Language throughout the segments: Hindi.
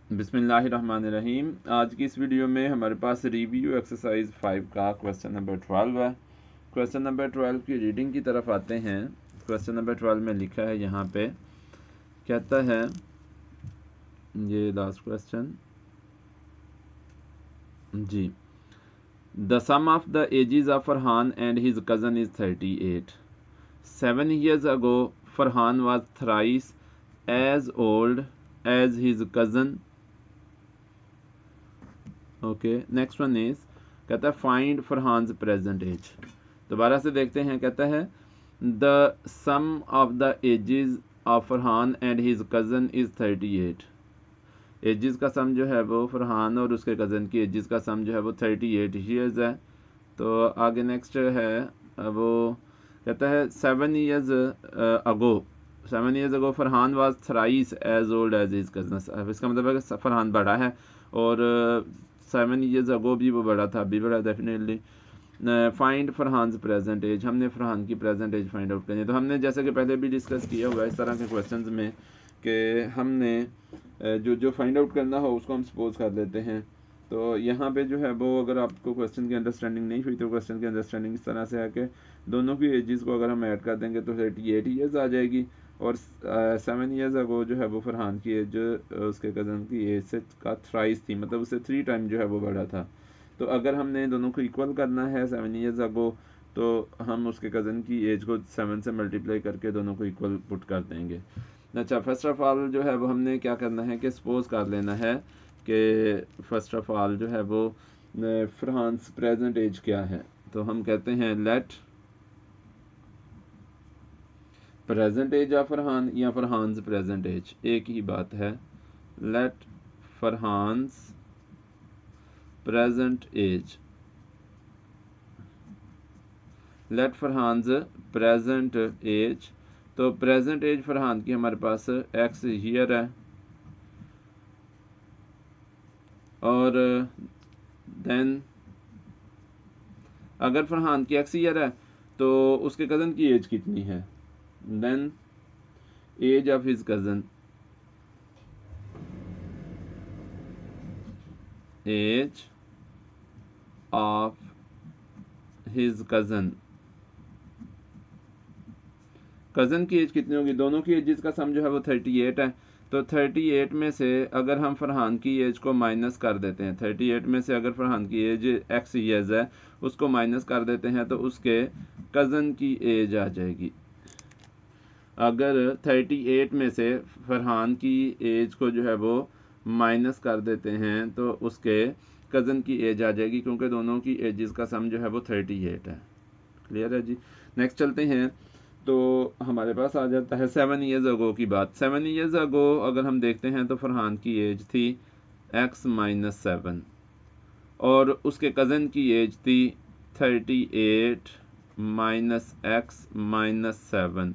बिस्मिल्लाहिर्रहमानिर्रहीम। आज की इस वीडियो में हमारे पास रिव्यू एक्सरसाइज 5 का क्वेश्चन नंबर 12 है। क्वेश्चन नंबर 12 की रीडिंग की तरफ आते हैं। क्वेश्चन नंबर 12 में लिखा है, यहाँ पे कहता है, ये लास्ट क्वेश्चन जी, the sum of the ages of Farhan and his cousin is 38। 7 years ago Farhan was thrice as old as his cousin। Okay, next one is, कहता है फाइंड फरहान्स प्रेजेंट एज। दोबारा से देखते हैं, कहता है the sum of the ages of Farhan and his cousin is 38। Ages का सम जो है वो फरहान और उसके कज़न की एजेस का सम जो है वो 38 ईयर्स है। तो आगे नेक्स्ट है वो कहता है 7 years ago Farhan was thrice as old as his cousin. इसका मतलब है कि फरहान बड़ा है और 7 years अगो भी वो बड़ा था, अभी बड़ा डेफिनेटली। फाइंड फरहान्स प्रेजेंट एज, हमने फरहान की प्रेजेंट एज फाइंड आउट करनी है। तो हमने जैसे कि पहले भी डिस्कस किया हुआ है इस तरह के क्वेश्चंस में कि हमने जो फाइंड आउट करना हो उसको हम सपोज कर लेते हैं। तो यहाँ पे जो है वो अगर आपको क्वेश्चन की अंडरस्टैंडिंग नहीं हुई तो क्वेश्चन की अंडरस्टैंडिंग इस तरह से है कि दोनों की एजेस को अगर हम ऐड कर देंगे तो 38 ईयर्स आ जाएगी और 7 years अगो जो है वो फरहान की एज उसके कज़न की एज से का थ्राइस थी, मतलब उससे 3 टाइम जो है वो बड़ा था। तो अगर हमने दोनों को इक्वल करना है 7 years अगो, तो हम उसके कज़न की एज को 7 से मल्टीप्लाई करके दोनों को इक्वल पुट कर देंगे। अच्छा, फर्स्ट ऑफ ऑल जो है वो हमने क्या करना है कि सपोज कर लेना है कि फर्स्ट ऑफ ऑल जो है वो फरहान्स प्रेजेंट एज क्या है। तो हम कहते हैं let present age of Farhan या फरहान्स प्रेजेंट एज, एक ही बात है। Let Farhan's present age, let Farhan's present age. तो प्रेजेंट एज फरहान की हमारे पास एक्स ईयर है और देन अगर फरहान की एक्स ईयर है तो उसके कज़न की एज कितनी है। Then age of his cousin, age of his cousin, cousin की एज कितनी होगी। दोनों की एजेस का सम जो है वो 38 है। तो 38 में से अगर हम फरहान की एज को माइनस कर देते हैं, 38 में से अगर फरहान की एज एक्स ईयर्स है उसको माइनस कर देते हैं तो उसके कज़न की एज आ जाएगी। अगर 38 में से फरहान की एज को जो है वो माइनस कर देते हैं तो उसके कज़न की एज आ जाएगी, क्योंकि दोनों की एजेस का सम जो है वो 38 है। क्लियर है जी। नेक्स्ट चलते हैं। तो हमारे पास आ जाता है 7 years अगो की बात। 7 years अगो अगर हम देखते हैं तो फरहान की एज थी x माइनस 7 और उसके कज़न की एज थी 38 माइनस एक्स माइनस 7।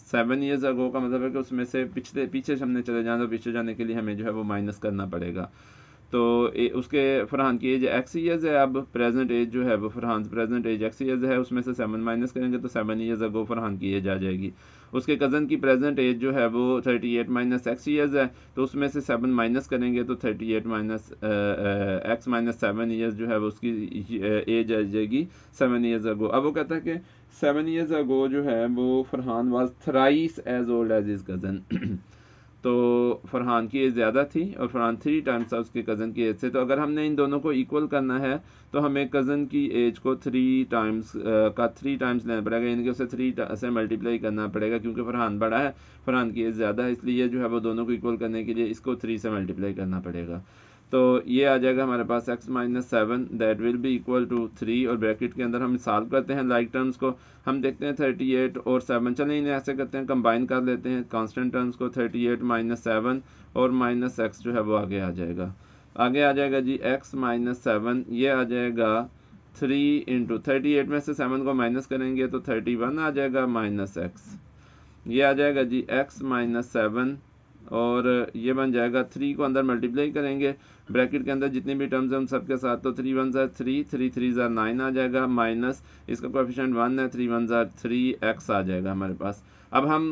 7 years अगो का मतलब है कि उसमें से पीछे हमने चले जाना, तो पीछे जाने के लिए हमें जो है वो माइनस करना पड़ेगा। तो उसके फरहान की एज एक्स ईयर्स है। अब प्रेजेंट एज जो है वो Farhan present age x years है, उसमें से 7 माइनस करेंगे तो 7 years अगो फरहान की एज आ जाएगी। उसके कज़न की प्रेजेंट एज जो है वो 38 माइनस एक्स ईयर्स है, तो उसमें से 7 माइनस करेंगे तो 38 माइनस एक्स माइनस 7 ईयर्स जो है वो उसकी एज आ जाएगी 7 years अगो। अब वो कहता है कि 7 years अगो जो है वो Farhan was thrice as old as his cousin. तो फरहान की एज ज़्यादा थी और फरहान 3 टाइम्स था उसके कज़न की एज से। तो अगर हमने इन दोनों को इक्वल करना है तो हमें कज़न की एज को 3 टाइम्स का 3 टाइम्स लेना पड़ेगा, यानी कि उसे 3 से मल्टीप्लाई करना पड़ेगा, क्योंकि फरहान बड़ा है, फरहान की एज ज़्यादा है, इसलिए जो है वो दोनों को इक्वल करने के लिए इसको 3 से मल्टीप्लाई करना पड़ेगा। तो ये आ जाएगा हमारे पास x minus 7 that will be equal to 3 और ब्रैकेट के अंदर हम सॉल्व करते हैं लाइक टर्म्स को। हम देखते हैं 38 और 7, चलें इन्हें ऐसे करते हैं, कंबाइन कर लेते हैं कांस्टेंट टर्म्स को। 38 माइनस 7 और माइनस एक्स जो है वो आगे आ जाएगा। आगे आ जाएगा जी x माइनस 7, ये आ जाएगा 3 इंटू 38 में से 7 को माइनस करेंगे तो 31 आ जाएगा माइनस एक्स। ये आ जाएगा जी x माइनस 7 और ये बन जाएगा 3 को अंदर मल्टीप्लाई करेंगे ब्रैकेट के अंदर जितनी भी टर्म्स हैं उन सब के साथ, तो 3 1 ज़ा 3, 3 3 9 आ जाएगा, माइनस इसका कोएफिशिएंट 1 है, 3 1 ज़ा 3 x आ जाएगा हमारे पास। अब हम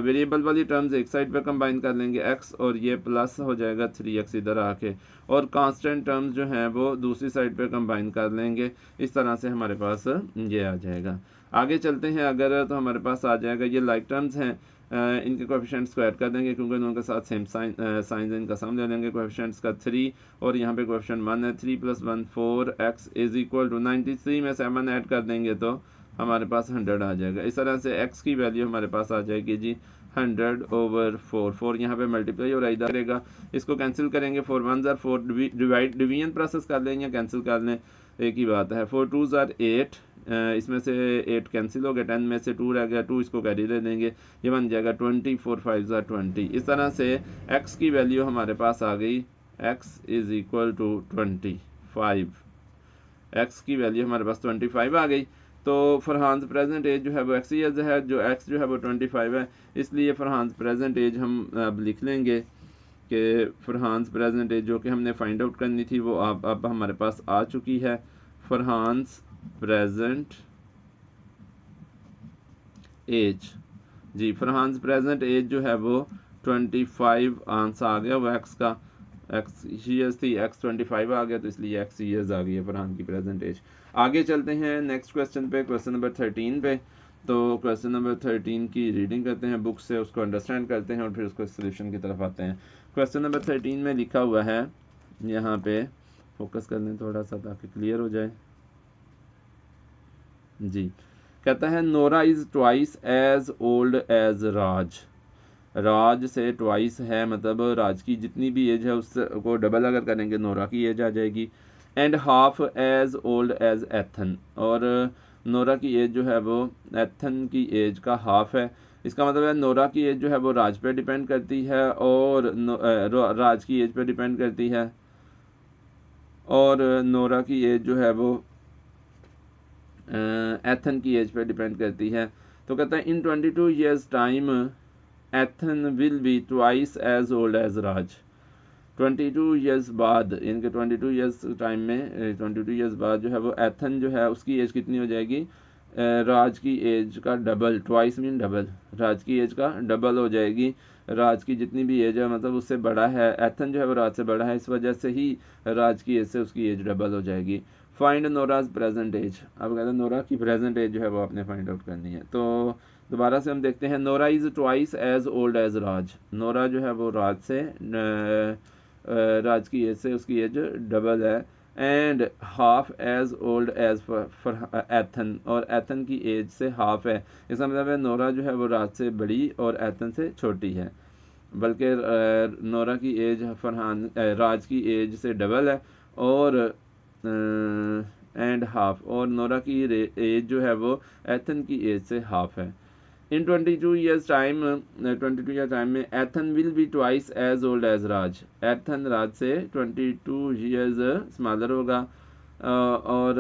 वेरिएबल वाली टर्म्स एक साइड पे कंबाइन कर लेंगे x, और ये प्लस हो जाएगा 3x इधर आके, और कांस्टेंट टर्म्स जो हैं वो दूसरी साइड पे कंबाइन कर लेंगे। इस तरह से हमारे पास ये आ जाएगा। आगे चलते हैं अगर, तो हमारे पास आ जाएगा ये लाइक टर्म्स हैं, इनके कोएफिशिएंट स्क्वायर कर देंगे क्योंकि दोनों के साथ सेम साइन इनका सम ले लेंगे। कोएफिशिएंट्स का 3 और यहाँ पे कोएफिशिएंट 1 है। 3 + 1 4 x इज इक्वल टू 93 में 7 ऐड कर देंगे तो हमारे पास 100 आ जाएगा। इस तरह से x की वैल्यू हमारे पास आ जाएगी जी 100/4। 4 यहाँ पे मल्टीप्लाई और इधर करेगा, इसको कैंसिल करेंगे। 4 1 ज़ार 4 डिवीजन प्रोसेस कर लें या कैंसिल कर लें, एक ही बात है। 4 2 ज़ार 8, इसमें से 8 कैंसिल हो गया, 10 में से 2 रह गया, 2 इसको कैरी ले देंगे, ये बन जाएगा 20। 4 5 ज़ार 20। इस तरह से x की वैल्यू हमारे पास आ गई, x is equal to 25। x की वैल्यू हमारे पास 25 आ गई। तो फरहान प्रेजेंट एज जो है वो x ईयर्स है, जो x जो है वो 25 है, इसलिए फरहान प्रेजेंट एज हम अब लिख लेंगे कि फरहान प्रेजेंट एज जो कि हमने फाइंड आउट करनी थी वो अब हमारे पास आ चुकी है। फरहान प्रेजेंट एज जी, फरहान प्रेजेंट एज जो है वो 25 आंसर आ गया, वो x का x ईयर्स थी, x 25 आ गया, तो इसलिए x ईयर्स आ गई है फरहान की प्रेजेंट एज। आगे चलते हैं नेक्स्ट क्वेश्चन पे, क्वेश्चन नंबर 13 पे। तो क्वेश्चन नंबर 13 की रीडिंग करते हैं बुक से, उसको अंडरस्टैंड करते हैं और फिर उसको सोल्यूशन की तरफ आते हैं। क्वेश्चन नंबर 13 में लिखा हुआ है, यहाँ पे फोकस कर लें थोड़ा सा ताकि क्लियर हो जाए जी। कहता है Nora is twice as old as Raj. Raj से ट्वाइस है, मतलब राज की जितनी भी एज है उसको डबल अगर करेंगे नोरा की एज आ जाएगी। And half as old as Ethan, और नोरा की एज जो है वो एथन की एज का हाफ है। इसका मतलब है नोरा की एज जो है वो राज पे डिपेंड करती है और राज की एज पे डिपेंड करती है, और नोरा की एज जो है वो एथन की एज पे डिपेंड करती है। तो कहता है in 22 years time Ethan will be twice as old as Raj. 22 years बाद, इनके 22 ईयर्स टाइम में 22 ईयर्स बाद जो है वो एथन जो है उसकी एज कितनी हो जाएगी, राज की एज का डबल। ट्वाइस मीन डबल, राज की एज का डबल हो जाएगी। राज की जितनी भी एज है मतलब उससे बड़ा है, एथन जो है वो राज से बड़ा है, इस वजह से ही राज की एज से उसकी एज डबल हो जाएगी। Find Nora's present age. अब कहते हैं नोरा की प्रेजेंट एज जो है वो आपने फाइंड आउट करनी है। तो दोबारा से हम देखते हैं, Nora is twice as old as Raj. Nora जो है वो राज से राज की एज से उसकी एज डबल है। And half as old as for Ethan, और एथन की एज से हाफ है। इसका मतलब है नोरा जो है वो राज से बड़ी और एथन से छोटी है, बल्कि नोरा की एज फरहान राज की एज से डबल है, और एंड हाफ, और नोरा की एज जो है वो एथन की एज से हाफ है। In 22 years time, 22 year time में Ethan will be twice as old as Raj. Ethan Raj से 22 ईयर्स स्मॉलर होगा, और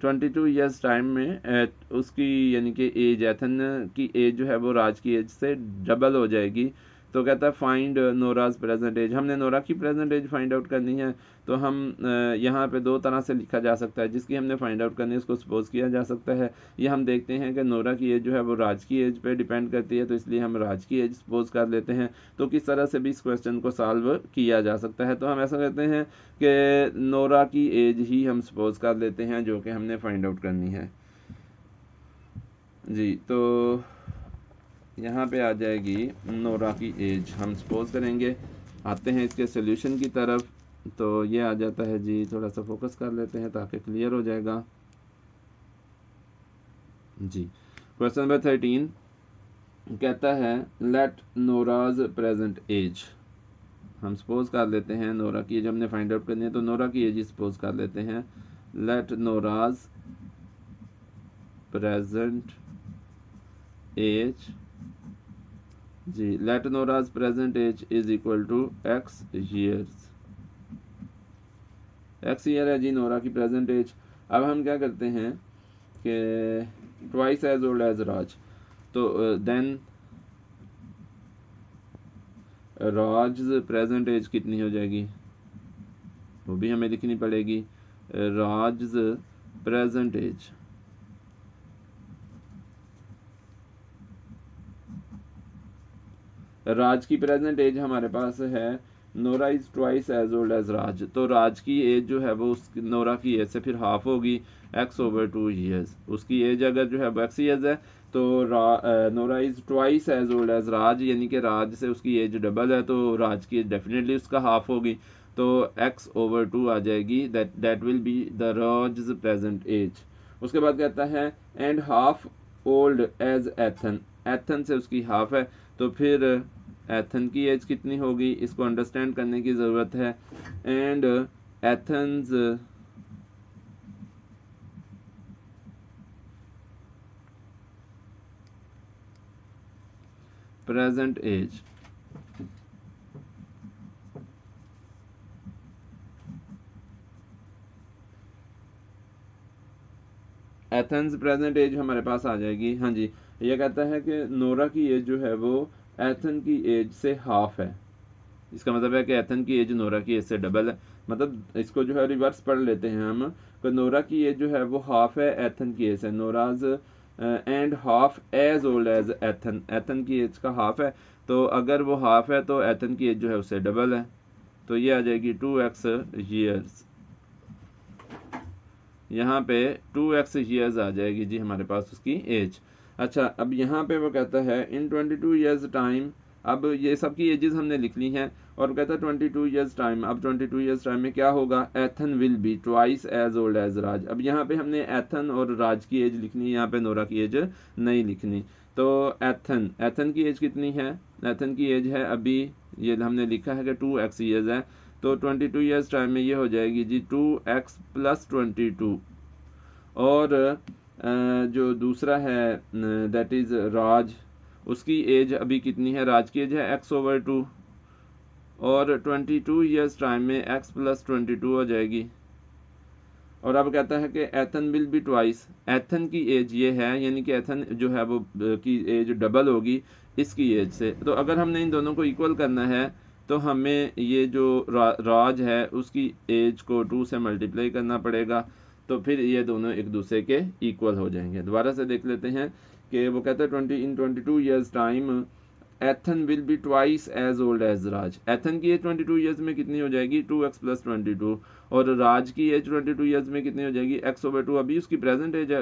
22 ईयर्स टाइम में उसकी यानी कि एज, एथन की एज जो है वो राज की एज से डबल हो जाएगी। तो कहता है फाइंड नोराज प्रेजेंट एज। हमने नोरा की प्रेजेंट एज फाइंड आउट करनी है, तो हम यहाँ पे दो तरह से लिखा जा सकता है। जिसकी हमने फाइंड आउट करनी है उसको सपोज किया जा सकता है। ये हम देखते हैं कि नोरा की एज जो है वो राज की एज पे डिपेंड करती है, तो इसलिए हम राज की एज सपोज कर लेते हैं। तो किस तरह से भी इस क्वेश्चन को सॉल्व किया जा सकता है, तो हम ऐसा करते हैं कि नोरा की एज ही हम सपोज कर लेते हैं जो कि हमने फाइंड आउट करनी है जी। तो यहाँ पे आ जाएगी नोरा की एज, हम सपोज करेंगे। आते हैं इसके सोल्यूशन की तरफ। तो ये आ जाता है जी, थोड़ा सा फोकस कर लेते हैं ताकि क्लियर हो जाएगा जी। क्वेश्चन नंबर 13 कहता है लेट नोराज प्रेजेंट एज। हम सपोज कर लेते हैं नोरा की एज हमने फाइंड आउट करनी है, तो नोरा की एज ही सपोज कर लेते हैं। लेट नोराज प्रेजेंट एज जी, let Nora's present age is equal to x years. X year है जी नोरा की प्रेजेंट एज। अब हम क्या करते हैं कि twice as old as Raj, तो देन राज प्रेजेंट एज कितनी हो जाएगी वो भी हमें लिखनी पड़ेगी। राज प्रेजेंट एज राज की प्रेजेंट एज हमारे पास है, Nora is twice as old as Raj, तो राज की एज जो है वो उस नोरा की एज से फिर हाफ होगी, x/2 ईयर्स। उसकी एज अगर जो है वो x ईयर्स है तो Nora is twice as old as Raj, यानी कि राज से उसकी एज डबल है, तो राज की एज डेफिनेटली उसका हाफ होगी, तो x/2 आ जाएगी, that will be the Raj present age. उसके बाद कहता है and half old as Ethan, Ethan से उसकी हाफ है, तो फिर एथन की एज कितनी होगी, इसको अंडरस्टैंड करने की ज़रूरत है। And Ethan's present age, Ethan's present age हमारे पास आ जाएगी। हाँ जी, ये कहता है कि नोरा की एज जो है वो एथन की एज से हाफ है, इसका मतलब है कि एथन की एज नोरा की एज से डबल है। मतलब इसको जो है रिवर्स पढ़ लेते हैं हम, कि नोरा की एज जो है वो हाफ है एथन की एज से, Nora's and half as old as Ethan, Ethan की एज का हाफ है, तो अगर वो हाफ है तो एथन की एज जो है उससे डबल है, तो ये आ जाएगी 2x ईयर्स। यहाँ पे 2x ईयर्स आ जाएगी जी हमारे पास उसकी एज। अच्छा, अब यहाँ पे वो कहता है इन 22 ईयर्स टाइम, अब ये सबकी एजेस हमने लिख ली हैं, और कहता है 22 ईयर्स टाइम, अब 22 ईयर्स टाइम में क्या होगा, Ethan will be twice as old as Raj. अब यहाँ पे हमने एथन और राज की एज लिखनी है, यहाँ पे नोरा की एज नहीं लिखनी। तो एथन की एज कितनी है, एथन की एज है अभी, ये हमने लिखा है कि 2x ईयर्स है, तो 22 ईयर्स टाइम में ये हो जाएगी जी 2x + 22। और जो दूसरा है दैट इज राज, उसकी एज अभी कितनी है, राज की एज है x/2, और 22 ईयर्स टाइम में x + 22 हो जाएगी। और अब कहता है कि Ethan will be twice, Ethan की एज ये है, यानी कि एथन जो है वो की एज डबल होगी इसकी एज से। तो अगर हमने इन दोनों को इक्वल करना है तो हमें ये जो राज है उसकी एज को 2 से मल्टीप्लाई करना पड़ेगा, तो फिर ये दोनों एक दूसरे के इक्वल हो जाएंगे। दोबारा से देख लेते हैं कि वो कहता है 22 years time Ethan will be twice as old as Raj, Ethan की एज 22 ईयर्स में कितनी हो जाएगी, 2x + 22, और राज की एज 22 ईयर्स में कितनी हो जाएगी, x/2। अभी उसकी प्रेजेंट एज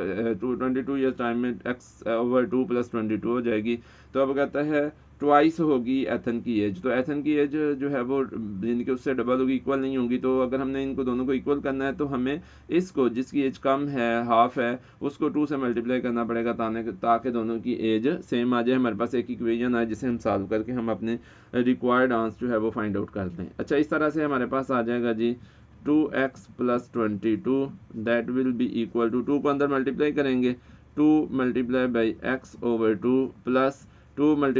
22 ईयर्स टाइम में x/2 + 22 हो जाएगी, तो अब कहता है ट्वाइस होगी एथन की एज, तो एथन की एज जो है वो यानी कि उससे डबल होगी, इक्वल नहीं होगी। तो अगर हमने इनको दोनों को इक्वल करना है तो हमें इसको जिसकी एज कम है, हाफ है, उसको 2 से मल्टीप्लाई करना पड़ेगा ताकि दोनों की एज सेम आ जाए, हमारे पास एक इक्वेशन आए जिसे हम सॉल्व करके हम अपने रिक्वायर्ड आंसर जो है वो फाइंड आउट कर दें। अच्छा, इस तरह से हमारे पास आ जाएगा जी 2x + 22 that will be equal to, 2 को अंदर मल्टीप्लाई करेंगे, 2 × x/2 प्लस 2 ×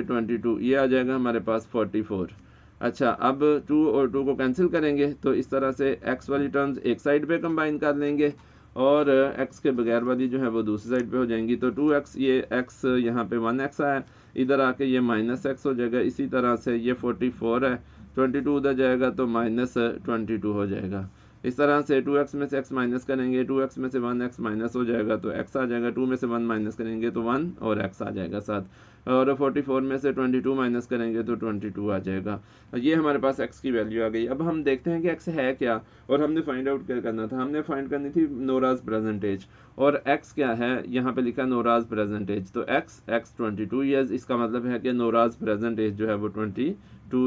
22, ये आ जाएगा हमारे पास 44। अच्छा, अब 2 और 2 को कैंसिल करेंगे, तो इस तरह से x वाली टर्म्स एक साइड पे कंबाइन कर लेंगे और x के बगैर वाली जो है वो दूसरी साइड पे हो जाएंगी। तो 2x, ये x यहाँ पे 1x आया, इधर आके ये -x हो जाएगा। इसी तरह से ये 44 है, 22 उधर जाएगा तो -22 हो जाएगा। इस तरह से 2x में से x माइनस करेंगे, 2x में से 1x माइनस हो जाएगा तो x आ जाएगा, 2 में से 1 माइनस करेंगे तो 1 और x आ जाएगा साथ, और 44 में से 22 माइनस करेंगे तो 22 आ जाएगा। ये हमारे पास x की वैल्यू आ गई। अब हम देखते हैं कि x है क्या, और हमने फाइंड आउट क्या करना था, हमने फाइंड करनी थी नोराज प्रेजेंट एज, और x क्या है, यहाँ पे लिखा नोराज प्रेजेंट एज, तो x 22 ईयर्स, इसका मतलब है कि नोराज प्रेजेंट एज जो है वो 22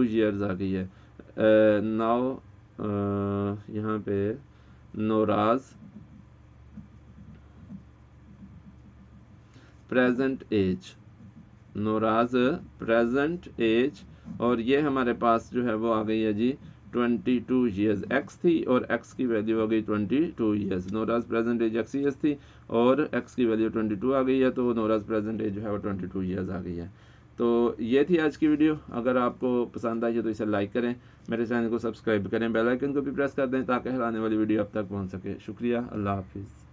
ईयर्स आ गई है। नाउ यहाँ पे नोराज प्रेजेंट एज, नोराज प्रेजेंट एज, और ये हमारे पास जो है वो आ गई है जी 22 ईयर्स। x थी और x की वैल्यू आ गई 22 years. Nora's present age x years थी और x की वैल्यू 22 आ गई है, तो नोराज प्रेजेंट एज जो है वो 22 ईयर्स आ गई है। तो ये थी आज की वीडियो। अगर आपको पसंद आई है तो इसे लाइक करें, मेरे चैनल को सब्सक्राइब करें, बेल आइकन को भी प्रेस कर दें ताकि हर आने वाली वीडियो आप तक पहुंच सके। शुक्रिया, अल्लाह हाफिज़।